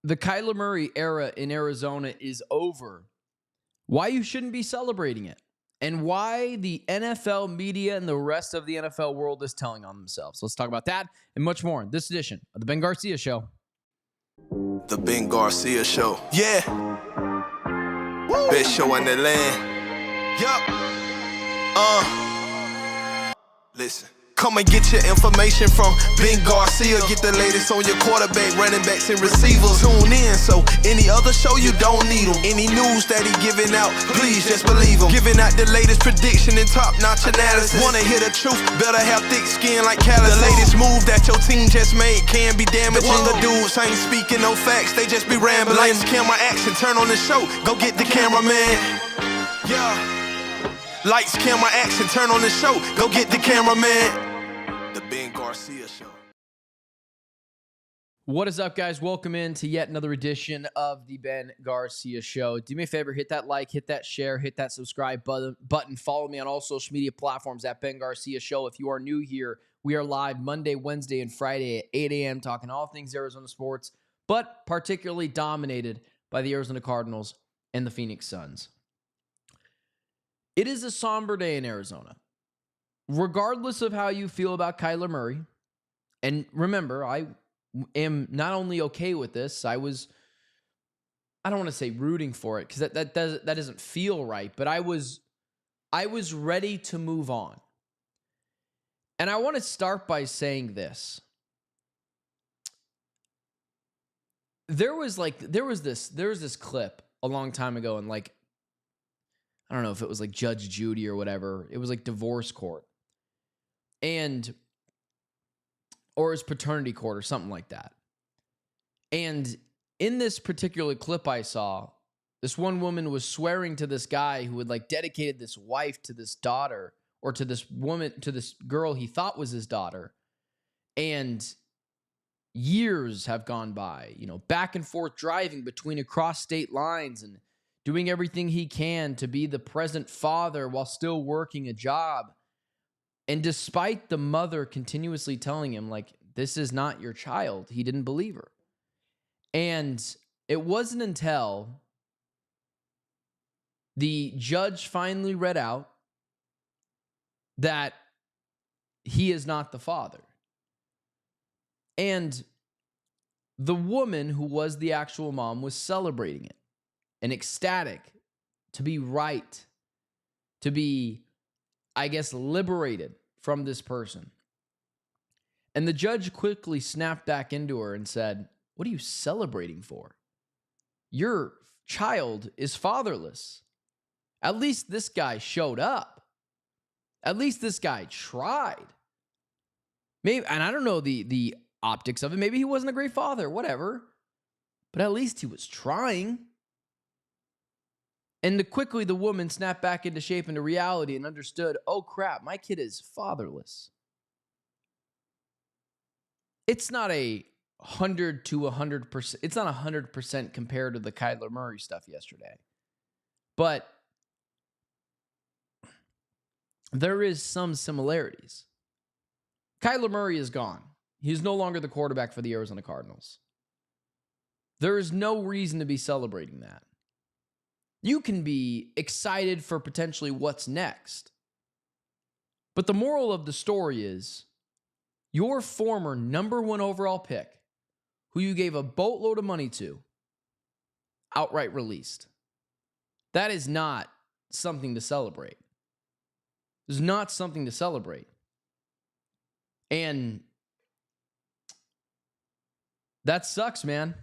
the Kyler Murray era in Arizona is over, why you shouldn't be celebrating it, and why the NFL media and the rest of the NFL world is telling on themselves. Let's talk about that and much more in this edition of the Ben Garcia Show. The Ben Garcia Show. Yeah. Woo. Best show in the land. Yup. Listen. Come and get your information from Ben Garcia. Get the latest on your quarterback, running backs, and receivers. Tune in, so any other show you don't need them. Any news that he giving out, please just believe him. Giving out the latest prediction and top-notch analysis. Wanna hear the truth, better have thick skin like calluses. The latest move that your team just made can be damaging. The dudes ain't speaking no facts, they just be rambling. Lights, camera, action, turn on the show, go get the cameraman. Yeah. Lights, camera, action, turn on the show, go get the cameraman. The Ben Garcia Show. What is up, guys? Welcome in to yet another edition of the Ben Garcia Show. Do me a favor, hit that like, hit that share, hit that subscribe button. Follow me on all social media platforms at Ben Garcia Show. If you are new here, we are live Monday, Wednesday, and Friday at 8 a.m. talking all things Arizona sports, but particularly dominated by the Arizona Cardinals and the Phoenix Suns. It is a somber day in Arizona. Regardless of how you feel about Kyler Murray, and remember, I am not only okay with this, I don't want to say rooting for it because that doesn't feel right, but I was ready to move on. And I want to start by saying this. There was this clip a long time ago, and I don't know if it was like Judge Judy or whatever. It was like divorce court. Or his paternity court or something like that. And in this particular clip I saw, this one woman was swearing to this guy who had dedicated this wife to this daughter, or to this woman, to this girl he thought was his daughter. And years have gone by, back and forth driving between across state lines and doing everything he can to be the present father while still working a job. And despite the mother continuously telling him, this is not your child, he didn't believe her. And it wasn't until the judge finally read out that he is not the father. And the woman who was the actual mom was celebrating it and ecstatic to be right, to be, I guess, liberated from this person. And the judge quickly snapped back into her and said, "What are you celebrating for? Your child is fatherless. At least this guy showed up. At least this guy tried. Maybe, and I don't know the optics of it. Maybe he wasn't a great father, whatever. But at least he was trying." And quickly the woman snapped back into shape, into reality, and understood, oh crap, my kid is fatherless. It's not 100 to 100%. It's not 100% compared to the Kyler Murray stuff yesterday. But there is some similarities. Kyler Murray is gone. He's no longer the quarterback for the Arizona Cardinals. There is no reason to be celebrating that. You can be excited for potentially what's next. But the moral of the story is your former number one overall pick, who you gave a boatload of money to, outright released. That is not something to celebrate. It's not something to celebrate. And that sucks, man.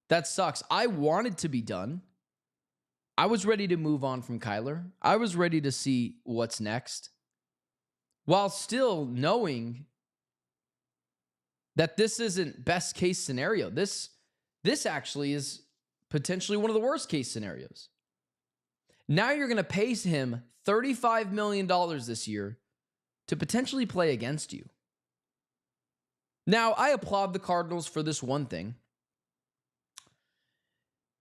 That sucks. I wanted to be done. I was ready to move on from Kyler. I was ready to see what's next, while still knowing that this isn't best case scenario. This actually is potentially one of the worst case scenarios. Now you're going to pay him $35 million this year to potentially play against you. Now, I applaud the Cardinals for this one thing.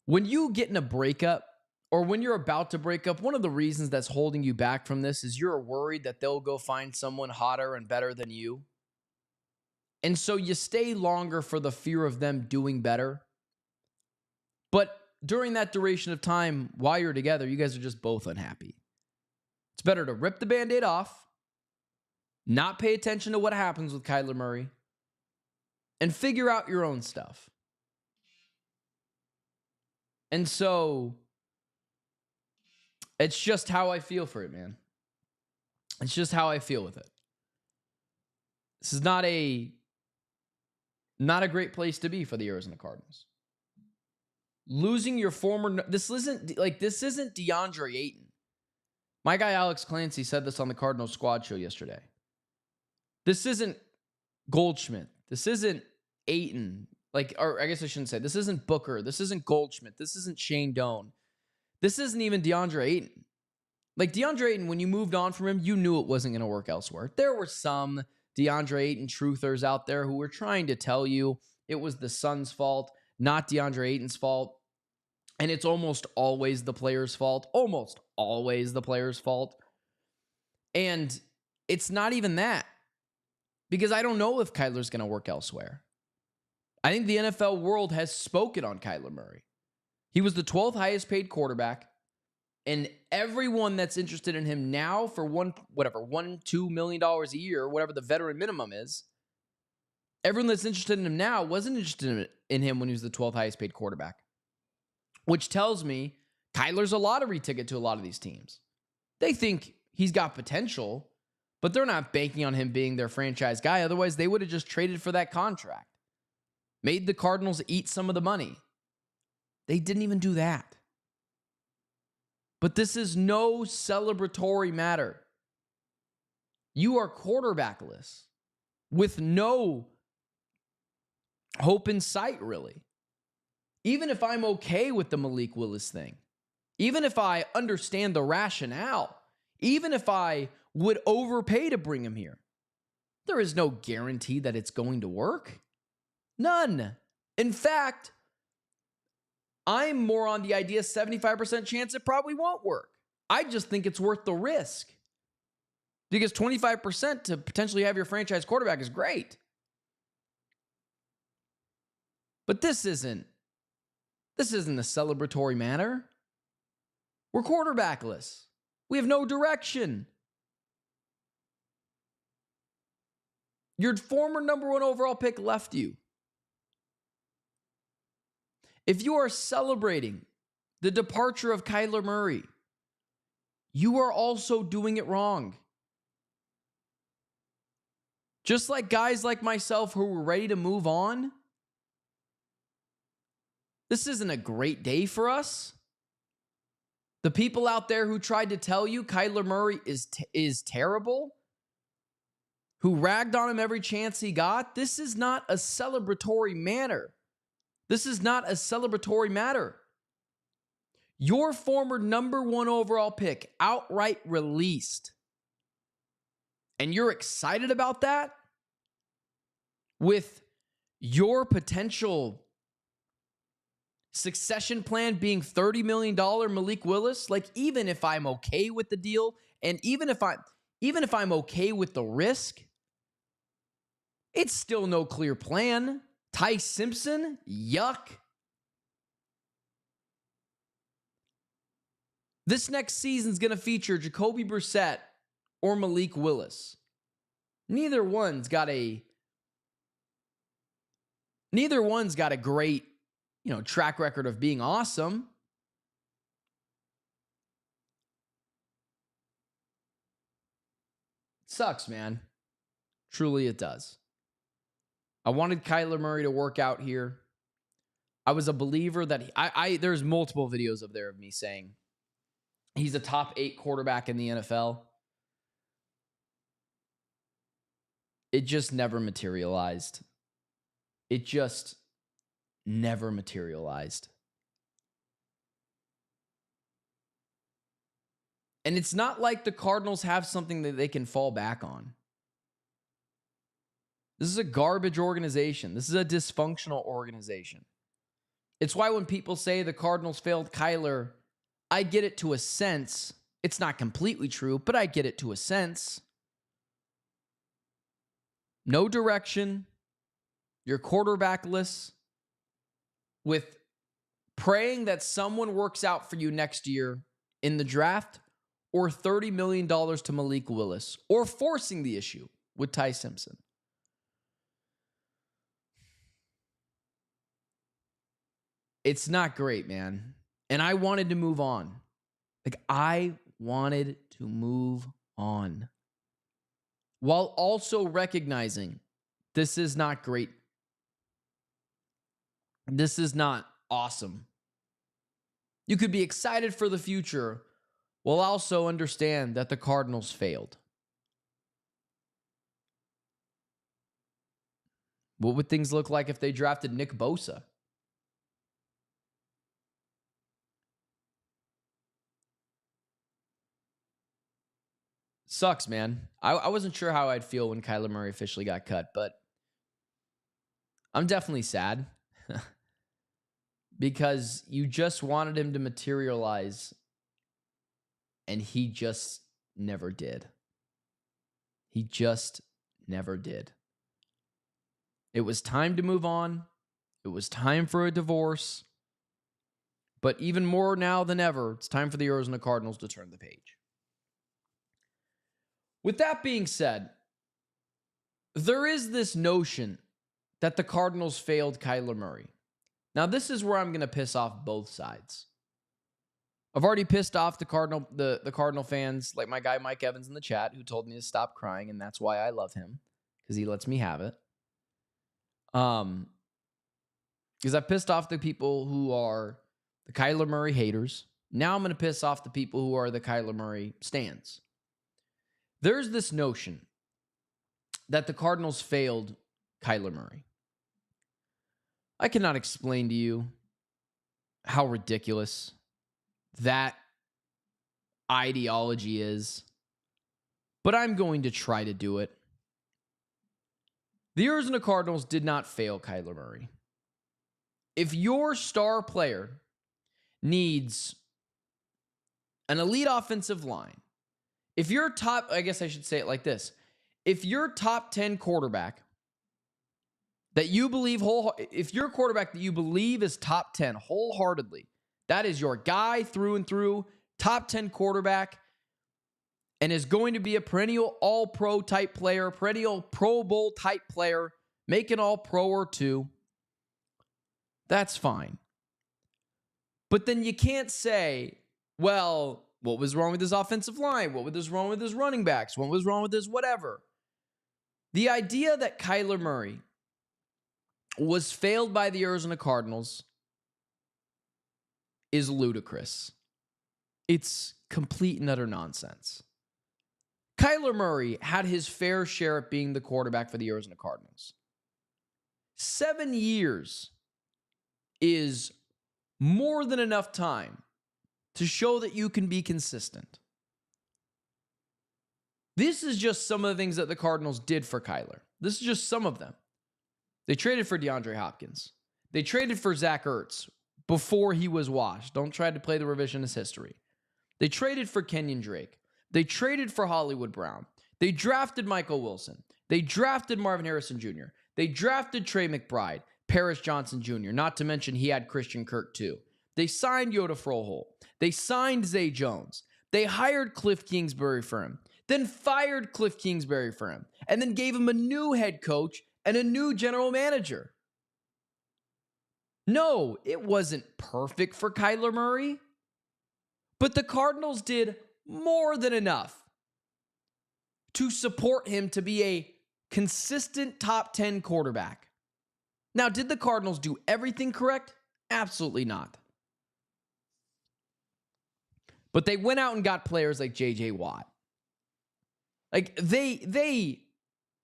When you get in a breakup, or when you're about to break up, one of the reasons that's holding you back from this is you're worried that they'll go find someone hotter and better than you. And so you stay longer for the fear of them doing better But during that duration of time, while you're together, you guys are just both unhappy. It's better to rip the Band-Aid off, not pay attention to what happens with Kyler Murray, and figure out your own stuff. And so, it's just how I feel for it, man. It's just how I feel with it. This is not a great place to be for the Arizona Cardinals. Losing your former... This isn't DeAndre Ayton. My guy Alex Clancy said this on the Cardinals Squad show yesterday. This isn't Goldschmidt. This isn't Ayton. Or I guess I shouldn't say. This isn't Booker. This isn't Goldschmidt. This isn't Shane Doan. This isn't even DeAndre Ayton. DeAndre Ayton, when you moved on from him, you knew it wasn't going to work elsewhere. There were some DeAndre Ayton truthers out there who were trying to tell you it was the Suns' fault, not DeAndre Ayton's fault. And it's almost always the player's fault. Almost always the player's fault. And it's not even that. Because I don't know if Kyler's going to work elsewhere. I think the NFL world has spoken on Kyler Murray. He was the 12th highest paid quarterback. And everyone that's interested in him now for $2 million a year, whatever the veteran minimum is, everyone that's interested in him now wasn't interested in him when he was the 12th highest paid quarterback. Which tells me Kyler's a lottery ticket to a lot of these teams. They think he's got potential, but they're not banking on him being their franchise guy. Otherwise, they would have just traded for that contract. Made the Cardinals eat some of the money. They didn't even do that. But this is no celebratory matter. You are quarterbackless with no hope in sight, really. Even if I'm okay with the Malik Willis thing, even if I understand the rationale, even if I would overpay to bring him here, there is no guarantee that it's going to work. None. In fact, I'm more on the idea 75% chance it probably won't work. I just think it's worth the risk. Because 25% to potentially have your franchise quarterback is great. But this isn't a celebratory manner. We're quarterbackless. We have no direction. Your former number 1 overall pick left you. If you are celebrating the departure of Kyler Murray, you are also doing it wrong. Just like guys like myself who were ready to move on, this isn't a great day for us. The people out there who tried to tell you Kyler Murray is terrible, who ragged on him every chance he got, this is not a celebratory manner. This is not a celebratory matter. Your former number 1 overall pick outright released. And you're excited about that? With your potential succession plan being $30 million Malik Willis? Even if I'm okay with the deal, and even if I'm okay with the risk, it's still no clear plan. Ty Simpson? Yuck. This next season's going to feature Jacoby Brissett or Malik Willis. Neither one's got a great, track record of being awesome. It sucks, man. Truly it does. I wanted Kyler Murray to work out here. I was a believer that there's multiple videos of me saying he's a top 8 quarterback in the NFL. It just never materialized. It just never materialized. And it's not like the Cardinals have something that they can fall back on. This is a garbage organization. This is a dysfunctional organization. It's why when people say the Cardinals failed Kyler, I get it to a sense. It's not completely true, but I get it to a sense. No direction. You're quarterbackless with praying that someone works out for you next year in the draft, or $30 million to Malik Willis, or forcing the issue with Ty Simpson? It's not great, man. And I wanted to move on. I wanted to move on, while also recognizing this is not great. This is not awesome. You could be excited for the future while also understand that the Cardinals failed. What would things look like if they drafted Nick Bosa? Sucks, man. I wasn't sure how I'd feel when Kyler Murray officially got cut, but I'm definitely sad because you just wanted him to materialize, and he just never did. He just never did. It was time to move on. It was time for a divorce. But even more now than ever, it's time for the Arizona Cardinals to turn the page. With that being said, there is this notion that the Cardinals failed Kyler Murray. Now, this is where I'm going to piss off both sides. I've already pissed off the Cardinal fans, like my guy Mike Evans in the chat, who told me to stop crying, and that's why I love him, because he lets me have it. Because I pissed off the people who are the Kyler Murray haters. Now I'm going to piss off the people who are the Kyler Murray stans. There's this notion that the Cardinals failed Kyler Murray. I cannot explain to you how ridiculous that ideology is, but I'm going to try to do it. The Arizona Cardinals did not fail Kyler Murray. If your star player needs an elite offensive line, if your top, I guess I should say it like this, if your top 10 quarterback that you believe if your quarterback that you believe is top 10 wholeheartedly, that is your guy through and through, top 10 quarterback, and is going to be a perennial all-pro type player, perennial Pro Bowl type player, make an all-pro or two, that's fine. But then you can't say, well, what was wrong with his offensive line? What was wrong with his running backs? What was wrong with his whatever? The idea that Kyler Murray was failed by the Arizona Cardinals is ludicrous. It's complete and utter nonsense. Kyler Murray had his fair share at being the quarterback for the Arizona Cardinals. 7 years is more than enough time to show that you can be consistent. This is just some of the things that the Cardinals did for Kyler. This is just some of them. They traded for DeAndre Hopkins. They traded for Zach Ertz before he was washed. Don't try to play the revisionist history. They traded for Kenyon Drake. They traded for Hollywood Brown. They drafted Michael Wilson. They drafted Marvin Harrison Jr. They drafted Trey McBride, Paris Johnson Jr., not to mention he had Christian Kirk too. They signed Yoda Froholt. They signed Zay Jones. They hired Cliff Kingsbury for him, then fired Cliff Kingsbury for him, and then gave him a new head coach and a new general manager. No, it wasn't perfect for Kyler Murray, but the Cardinals did more than enough to support him to be a consistent top 10 quarterback. Now, did the Cardinals do everything correct? Absolutely not. But they went out and got players like J.J. Watt. Like, they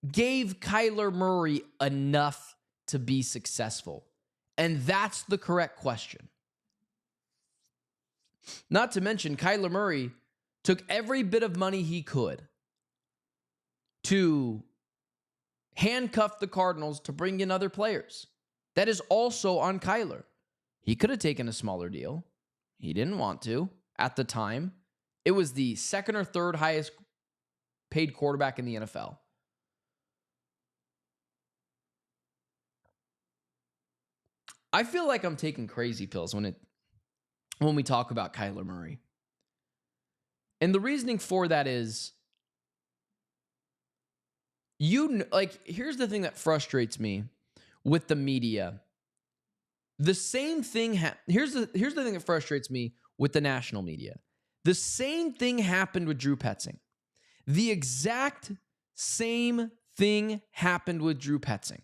gave Kyler Murray enough to be successful. And that's the correct question. Not to mention, Kyler Murray took every bit of money he could to handcuff the Cardinals to bring in other players. That is also on Kyler. He could have taken a smaller deal. He didn't want to at the time. It was the second or third highest paid quarterback in the NFL. I feel like I'm taking crazy pills when when we talk about Kyler Murray. And the reasoning for that is, here's the thing that frustrates me with the media. The same thing, here's the thing that frustrates me with the national media. The same thing happened with Drew Petzing. The exact same thing happened with Drew Petzing.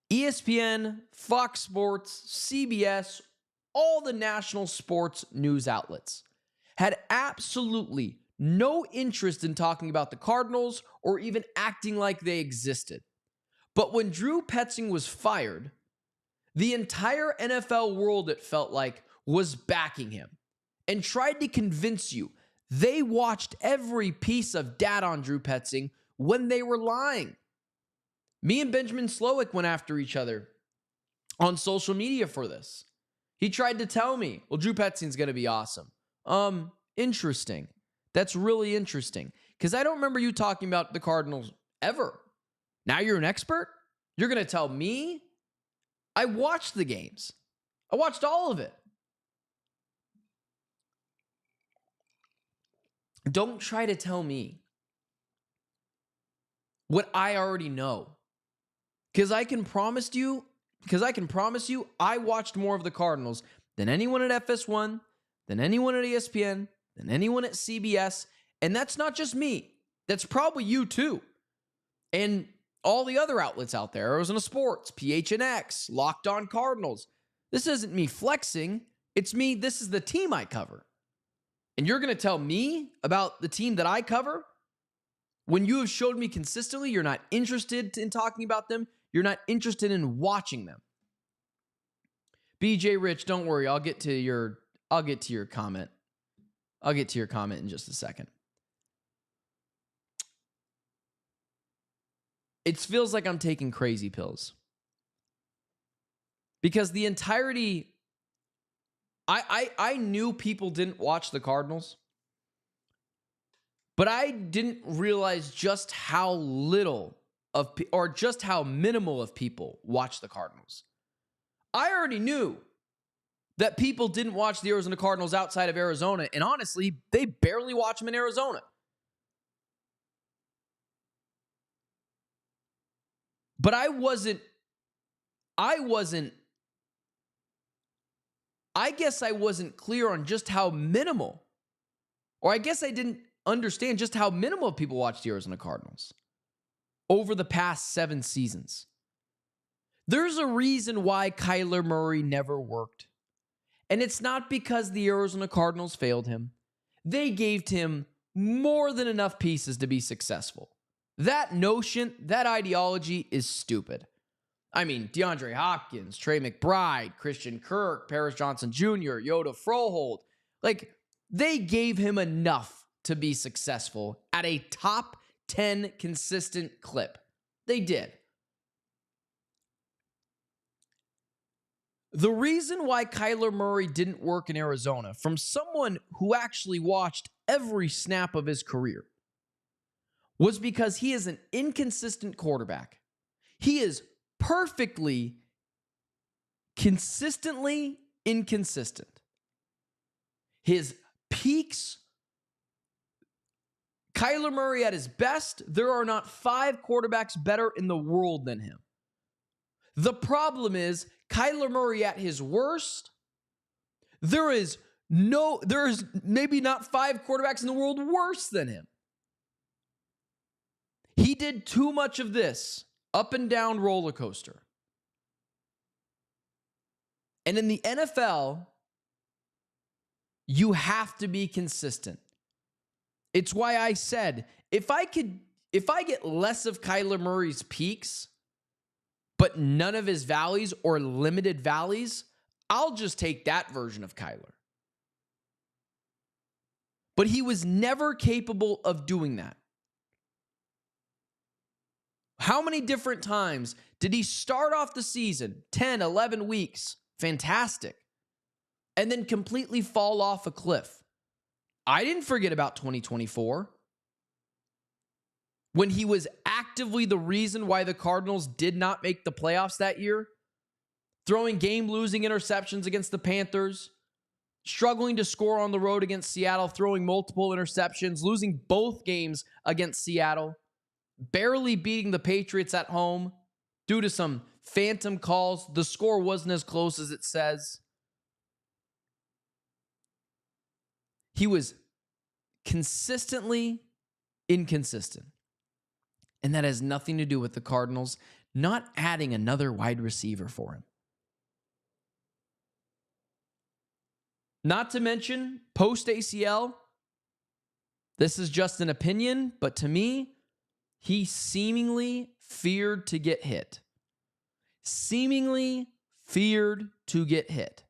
ESPN, Fox Sports, CBS, all the national sports news outlets had absolutely no interest in talking about the Cardinals or even acting like they existed. But when Drew Petzing was fired, the entire NFL world, it felt like, was backing him and tried to convince you they watched every piece of data on Drew Petzing when they were lying. Me and Benjamin Slowick went after each other on social media for this. He tried to tell me, well, Drew Petzing's going to be awesome. Interesting. That's really interesting. Because I don't remember you talking about the Cardinals ever. Now you're an expert? You're going to tell me? I watched the games. I watched all of it. Don't try to tell me what I already know. Because I can promise you, I watched more of the Cardinals than anyone at FS1, than anyone at ESPN, than anyone at CBS. And that's not just me. That's probably you too. And all the other outlets out there, Arizona Sports, PHNX, Locked On Cardinals. This isn't me flexing. It's me. This is the team I cover. And you're going to tell me about the team that I cover when you have showed me consistently you're not interested in talking about them. You're not interested in watching them. BJ Rich, don't worry. I'll get to your comment. I'll get to your comment in just a second. It feels like I'm taking crazy pills. Because the entirety, I knew people didn't watch the Cardinals, but I didn't realize just how little of, or just how minimal of people watch the Cardinals. I already knew that people didn't watch the Arizona Cardinals outside of Arizona, and honestly, they barely watch them in Arizona. But I guess I wasn't clear on just how minimal, or I guess I didn't understand just how minimal people watch the Arizona Cardinals over the past 7 seasons. There's a reason why Kyler Murray never worked. And it's not because the Arizona Cardinals failed him. They gave him more than enough pieces to be successful. That notion, that ideology is stupid. I mean, DeAndre Hopkins, Trey McBride, Christian Kirk, Paris Johnson Jr., Yoda Froholt. Like, they gave him enough to be successful at a top 10 consistent clip. They did. The reason why Kyler Murray didn't work in Arizona, from someone who actually watched every snap of his career, was because he is an inconsistent quarterback. He is perfectly, consistently inconsistent. His peaks, Kyler Murray at his best, there are not 5 quarterbacks better in the world than him. The problem is, Kyler Murray at his worst, there is maybe not 5 quarterbacks in the world worse than him. He did too much of this up and down roller coaster. And in the NFL, you have to be consistent. It's why I said, if I get less of Kyler Murray's peaks, but none of his valleys or limited valleys, I'll just take that version of Kyler. But he was never capable of doing that. How many different times did he start off the season, 10, 11 weeks, fantastic, and then completely fall off a cliff? I didn't forget about 2024, when he was actively the reason why the Cardinals did not make the playoffs that year, throwing game-losing interceptions against the Panthers, struggling to score on the road against Seattle, throwing multiple interceptions, losing both games against Seattle, barely beating the Patriots at home due to some phantom calls. The score wasn't as close as it says. He was consistently inconsistent. And that has nothing to do with the Cardinals not adding another wide receiver for him. Not to mention, post ACL, this is just an opinion, but to me, he seemingly feared to get hit. Seemingly feared to get hit.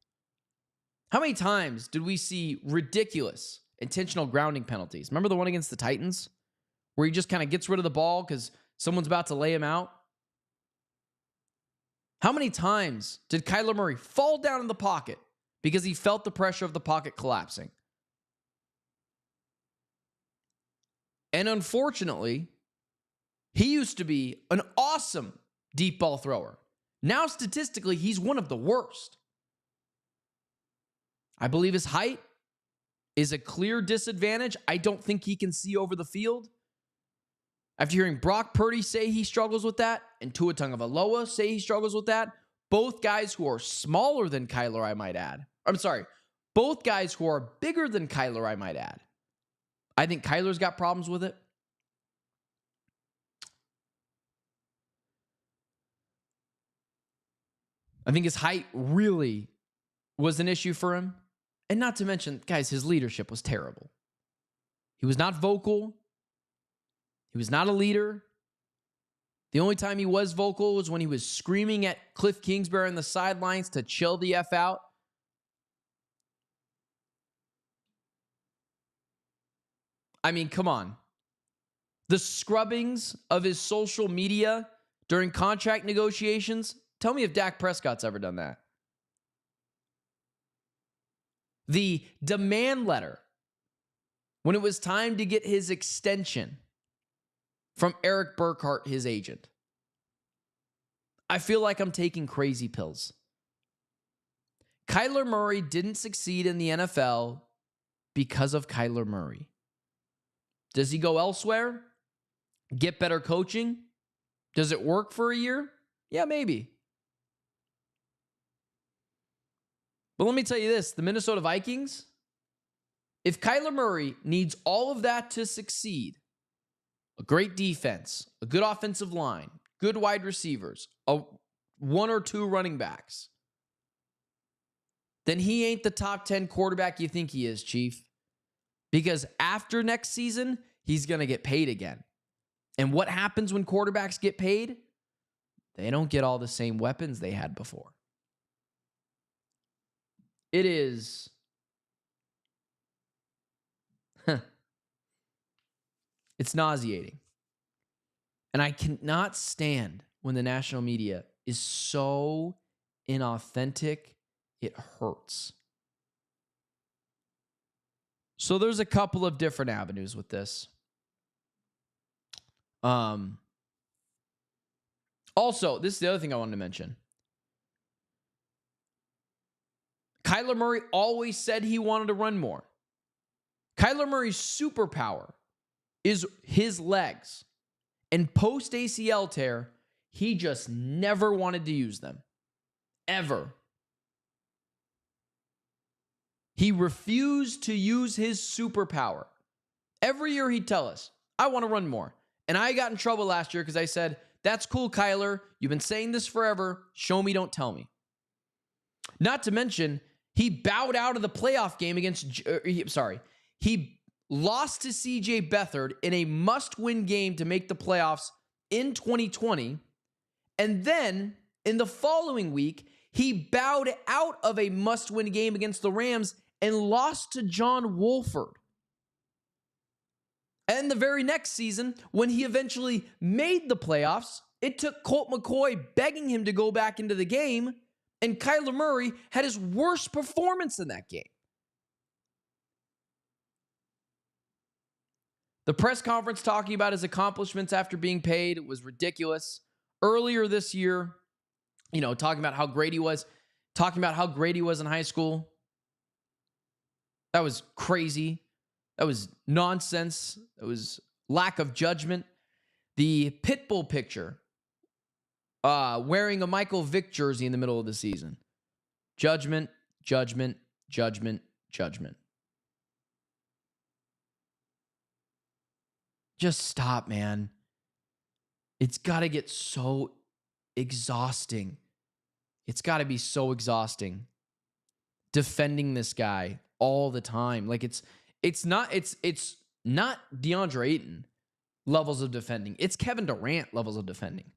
How many times did we see ridiculous intentional grounding penalties? Remember the one against the Titans? Where he just kind of gets rid of the ball because someone's about to lay him out? How many times did Kyler Murray fall down in the pocket because he felt the pressure of the pocket collapsing? And unfortunately, he used to be an awesome deep ball thrower. Now, statistically, he's one of the worst. I believe his height is a clear disadvantage. I don't think he can see over the field. After hearing Brock Purdy say he struggles with that, and Tua Tagovailoa say he struggles with that, both guys who are smaller than Kyler, I might add. Both guys who are bigger than Kyler, I might add. I think Kyler's got problems with it. I think his height really was an issue for him. And not to mention, guys, his leadership was terrible. He was not vocal. He was not a leader. The only time he was vocal was when he was screaming at Cliff Kingsbury on the sidelines to chill the F out. I mean, come on. The scrubbings of his social media during contract negotiations, tell me if Dak Prescott's ever done that. The demand letter when it was time to get his extension from Eric Burkhart, his agent. I feel like I'm taking crazy pills. Kyler Murray didn't succeed in the NFL because of Kyler Murray. Does he go elsewhere? Get better coaching? Does it work for a year? Yeah, maybe. But let me tell you this, the Minnesota Vikings, if Kyler Murray needs all of that to succeed, a great defense, a good offensive line, good wide receivers, one or two running backs, then he ain't the top 10 quarterback you think he is, Chief. Because after next season, he's going to get paid again. And what happens when quarterbacks get paid? They don't get all the same weapons they had before. It is... It's nauseating. And I cannot stand when the national media is so inauthentic, it hurts. So there's a couple of different avenues with this. Also, this is the other thing I wanted to mention. Kyler Murray always said he wanted to run more. Kyler Murray's superpower is his legs. And post ACL tear, he just never wanted to use them. Ever. He refused to use his superpower. Every year he'd tell us, I want to run more. And I got in trouble last year because I said, that's cool, Kyler. You've been saying this forever. Show me, don't tell me. Not to mention, he bowed out of the playoff game against, he lost to CJ Beathard in a must-win game to make the playoffs in 2020. And then in the following week, he bowed out of a must-win game against the Rams and lost to John Wolford. And the very next season, when he eventually made the playoffs, it took Colt McCoy begging him to go back into the game, and Kyler Murray had his worst performance in that game. The press conference talking about his accomplishments after being paid was ridiculous. Earlier this year, talking about how great he was in high school. That was crazy. That was nonsense. That was lack of judgment. The Pitbull picture, wearing a Michael Vick jersey in the middle of the season. Judgment, judgment, judgment, judgment. Just stop, man. It's got to get so exhausting. It's got to be so exhausting defending this guy all the time. Like it's not DeAndre Ayton levels of defending. It's Kevin Durant levels of defending.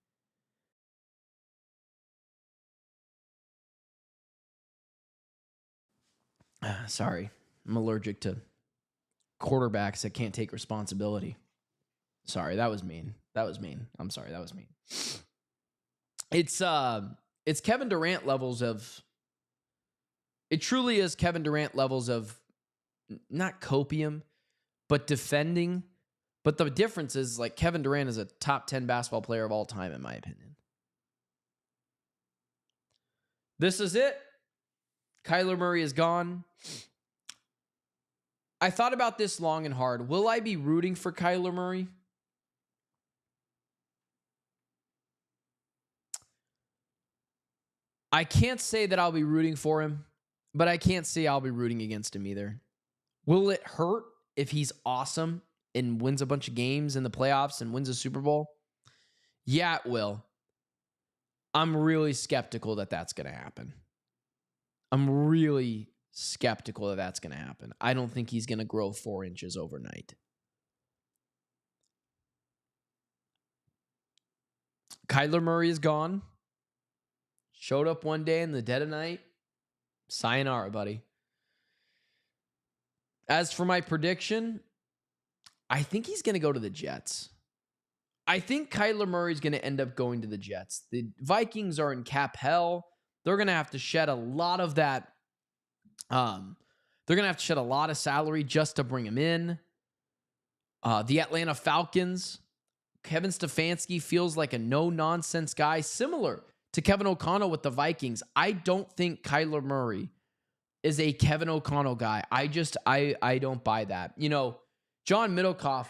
Sorry. I'm allergic to quarterbacks that can't take responsibility. Sorry, that was mean. I'm sorry, that was mean. It's Kevin Durant levels of, it truly is Kevin Durant levels of not copium, but defending. But the difference is, like, Kevin Durant is a top 10 basketball player of all time, in my opinion. This is it. Kyler Murray is gone. I thought about this long and hard. Will I be rooting for Kyler Murray? I can't say that I'll be rooting for him, but I can't say I'll be rooting against him either. Will it hurt if he's awesome and wins a bunch of games in the playoffs and wins a Super Bowl? Yeah, it will. I'm really skeptical that that's going to happen. I'm really skeptical that that's going to happen. I don't think he's going to grow 4 inches overnight. Kyler Murray is gone. Showed up one day in the dead of night. Sayonara, buddy. As for my prediction, I think he's going to go to the Jets. I think Kyler Murray is going to end up going to the Jets. The Vikings are in cap hell. They're going to have to shed a lot of that. They're going to have to shed a lot of salary just to bring him in. The Atlanta Falcons, Kevin Stefanski feels like a no-nonsense guy, similar to Kevin O'Connell with the Vikings. I don't think Kyler Murray is a Kevin O'Connell guy. I don't buy that. You know, John Middlecoff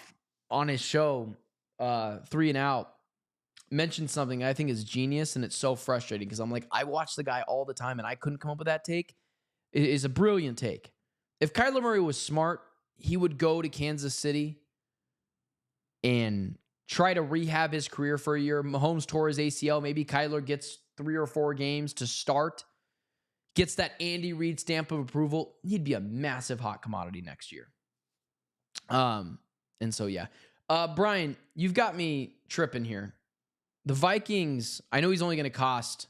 on his show, 3 and Out, mentioned something I think is genius, and it's so frustrating because I'm like, I watch the guy all the time, and I couldn't come up with that take. It is a brilliant take. If Kyler Murray was smart, he would go to Kansas City and try to rehab his career for a year. Mahomes tore his ACL. Maybe Kyler gets 3 or 4 games to start, gets that Andy Reid stamp of approval. He'd be a massive hot commodity next year. And so, yeah. Brian, you've got me tripping here. The Vikings, I know he's only going to cost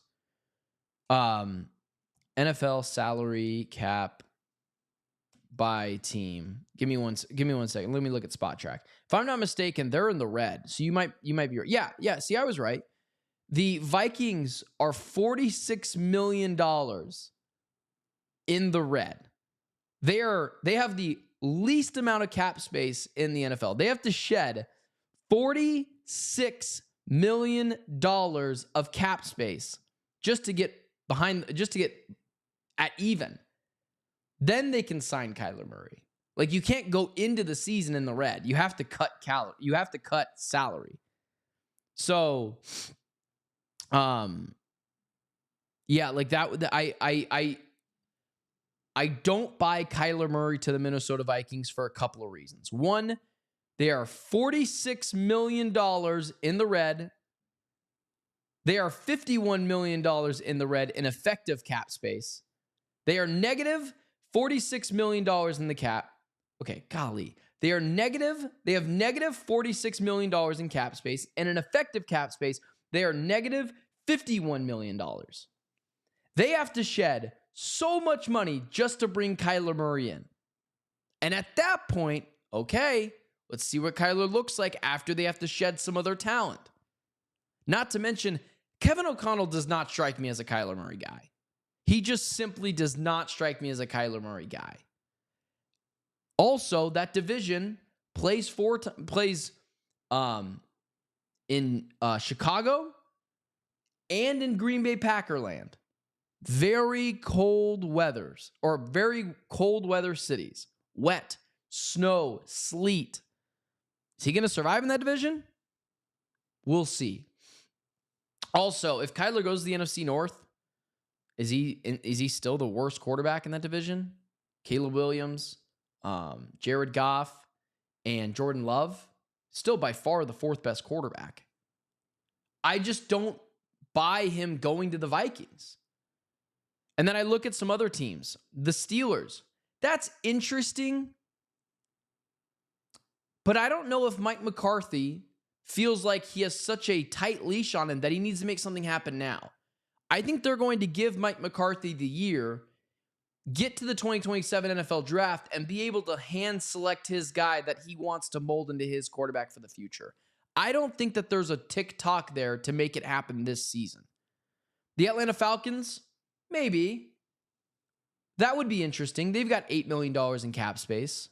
NFL salary cap by team. Give me one second. Let me look at Spot Track. If I'm not mistaken, they're in the red. So you might be right. Yeah. See, I was right. The Vikings are $46 million in the red. They have the least amount of cap space in the NFL. They have to shed $46 million of cap space just to get at even. Then they can sign Kyler Murray. Like, you can't go into the season in the red. You have to cut salary. So, yeah, like that. I don't buy Kyler Murray to the Minnesota Vikings for a couple of reasons. One, they are $46 million in the red. They are $51 million in the red in effective cap space. They are negative $46 million in the cap. Okay, golly. They have negative $46 million in cap space, and in effective cap space, they are negative $51 million. They have to shed so much money just to bring Kyler Murray in. And at that point, okay, let's see what Kyler looks like after they have to shed some of their talent. Not to mention, Kevin O'Connell does not strike me as a Kyler Murray guy. He just simply does not strike me as a Kyler Murray guy. Also, that division plays in Chicago and in Green Bay Packerland. Very cold weather cities. wet, snow, sleet. Is he going to survive in that division? We'll see. Also, if Kyler goes to the NFC North, is he still the worst quarterback in that division? Caleb Williams, Jared Goff, and Jordan Love, still by far the fourth best quarterback. I just don't buy him going to the Vikings. And then I look at some other teams. The Steelers. That's interesting. But I don't know if Mike McCarthy feels like he has such a tight leash on him that he needs to make something happen now. I think they're going to give Mike McCarthy the year, get to the 2027 NFL draft, and be able to hand select his guy that he wants to mold into his quarterback for the future. I don't think that there's a tick-tock there to make it happen this season. The Atlanta Falcons, maybe. That would be interesting. They've got $8 million in cap space.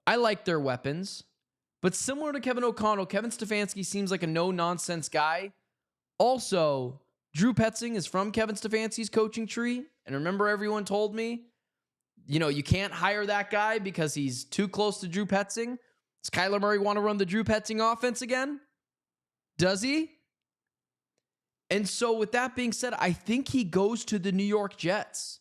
I like their weapons. But similar to Kevin O'Connell, Kevin Stefanski seems like a no-nonsense guy. Also, Drew Petzing is from Kevin Stefanski's coaching tree. And remember, everyone told me, you can't hire that guy because he's too close to Drew Petzing. Does Kyler Murray want to run the Drew Petzing offense again? Does he? And so with that being said, I think he goes to the New York Jets.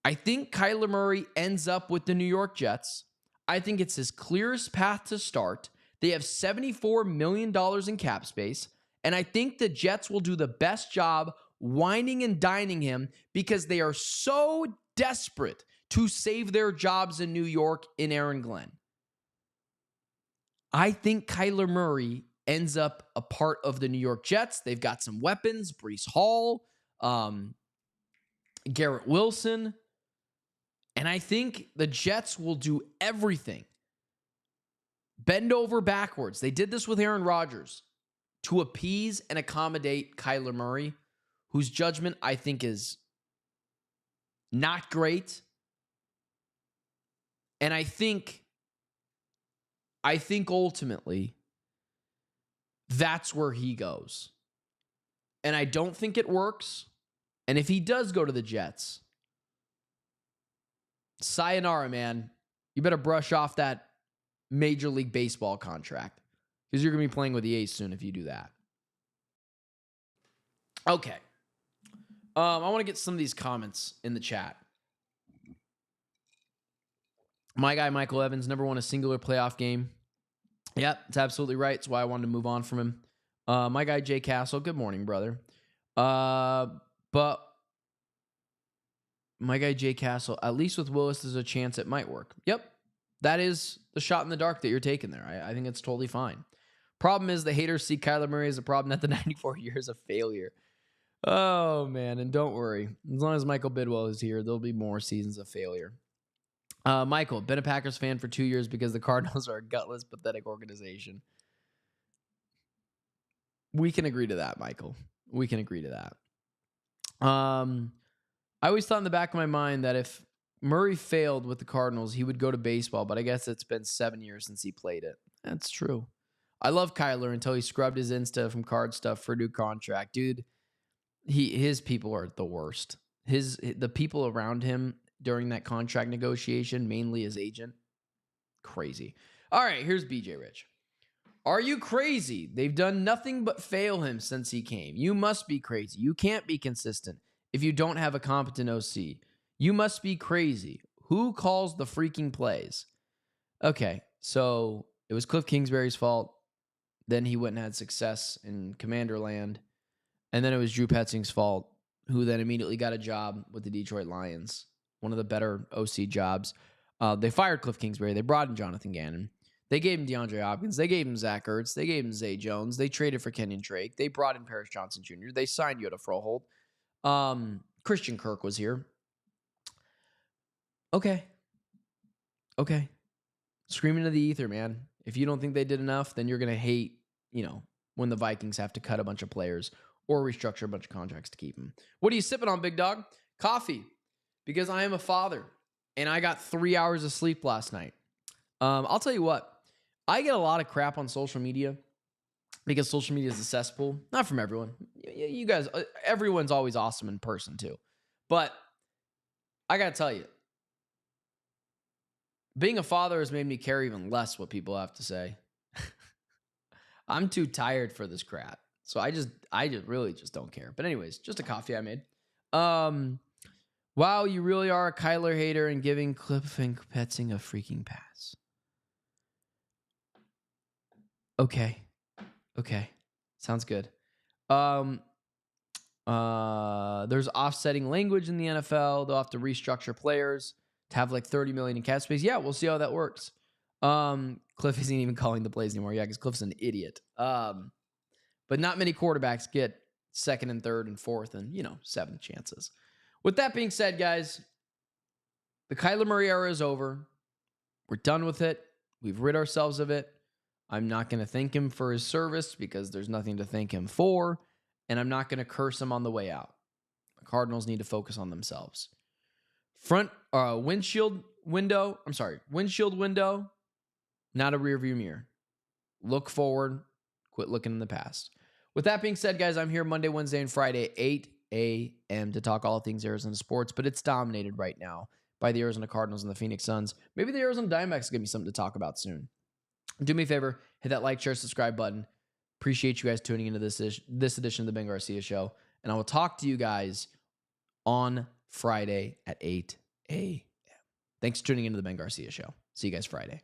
I think Kyler Murray ends up with the New York Jets. I think it's his clearest path to start. They have $74 million in cap space. And I think the Jets will do the best job whining and dining him because they are so desperate to save their jobs in New York in Aaron Glenn. I think Kyler Murray ends up a part of the New York Jets. They've got some weapons, Breece Hall, Garrett Wilson. And I think the Jets will do everything. Bend over backwards. They did this with Aaron Rodgers to appease and accommodate Kyler Murray, whose judgment I think is not great. And I think ultimately that's where he goes. And I don't think it works. And if he does go to the Jets, sayonara, man. You better brush off that Major League Baseball contract because you're going to be playing with the A's soon if you do that. Okay. I want to get some of these comments in the chat. My guy, Michael Evans, never won a singular playoff game. Yep, that's absolutely right. That's why I wanted to move on from him. My guy, Jay Castle, good morning, brother. But my guy, Jay Castle, at least with Willis, there's a chance it might work. Yep, that is the shot in the dark that you're taking there. I think it's totally fine. Problem is the haters see Kyler Murray as a problem, not the 94 years of failure. Oh, man, and don't worry. As long as Michael Bidwell is here, there'll be more seasons of failure. Michael, been a Packers fan for 2 years because the Cardinals are a gutless, pathetic organization. We can agree to that, Michael. We can agree to that. I always thought in the back of my mind that if Murray failed with the Cardinals, he would go to baseball, but I guess it's been 7 years since he played it. That's true. I love Kyler until he scrubbed his Insta from card stuff for a new contract. Dude, his people are the worst. The people around him during that contract negotiation, mainly his agent, crazy. All right, here's BJ Rich. Are you crazy? They've done nothing but fail him since he came. You must be crazy. You can't be consistent if you don't have a competent OC. You must be crazy. Who calls the freaking plays? Okay, so it was Cliff Kingsbury's fault. Then he went and had success in Commander Land. And then it was Drew Petzing's fault, who then immediately got a job with the Detroit Lions. One of the better OC jobs. They fired Cliff Kingsbury. They brought in Jonathan Gannon. They gave him DeAndre Hopkins. They gave him Zach Ertz. They gave him Zay Jones. They traded for Kenyon Drake. They brought in Paris Johnson Jr. They signed Yoda Froholt. Christian Kirk was here. Okay. Screaming to the ether, man. If you don't think they did enough, then you're going to hate, when the Vikings have to cut a bunch of players or restructure a bunch of contracts to keep them. What are you sipping on, big dog? Coffee. Because I am a father, and I got 3 hours of sleep last night. I'll tell you what. I get a lot of crap on social media because social media is a cesspool. Not from everyone. You guys, everyone's always awesome in person too. But I got to tell you, Being a father has made me care even less what people have to say. I'm too tired for this crap. So I just really just don't care. But anyways, just a coffee I made. Wow, you really are a Kyler hater and giving Cliff and Petzing a freaking pass. Okay. Sounds good. There's offsetting language in the NFL. They'll have to restructure players to have like $30 million in cap space. Yeah, we'll see how that works. Cliff isn't even calling the plays anymore. Yeah, because Cliff's an idiot. But not many quarterbacks get second and third and fourth and, 7th chances. With that being said, guys, the Kyler Murray era is over. We're done with it. We've rid ourselves of it. I'm not going to thank him for his service because there's nothing to thank him for. And I'm not going to curse him on the way out. The Cardinals need to focus on themselves. Windshield window, not a rearview mirror. Look forward. Quit looking in the past. With that being said, guys, I'm here Monday, Wednesday, and Friday, 8 a.m. to talk all things Arizona sports, but it's dominated right now by the Arizona Cardinals and the Phoenix Suns. Maybe the Arizona Diamondbacks give me something to talk about soon. Do me a favor, hit that like, share, subscribe button. Appreciate you guys tuning into this edition of the Ben Garcia Show, and I will talk to you guys on Friday at 8 a.m. Thanks for tuning into the Ben Garcia Show. See you guys Friday.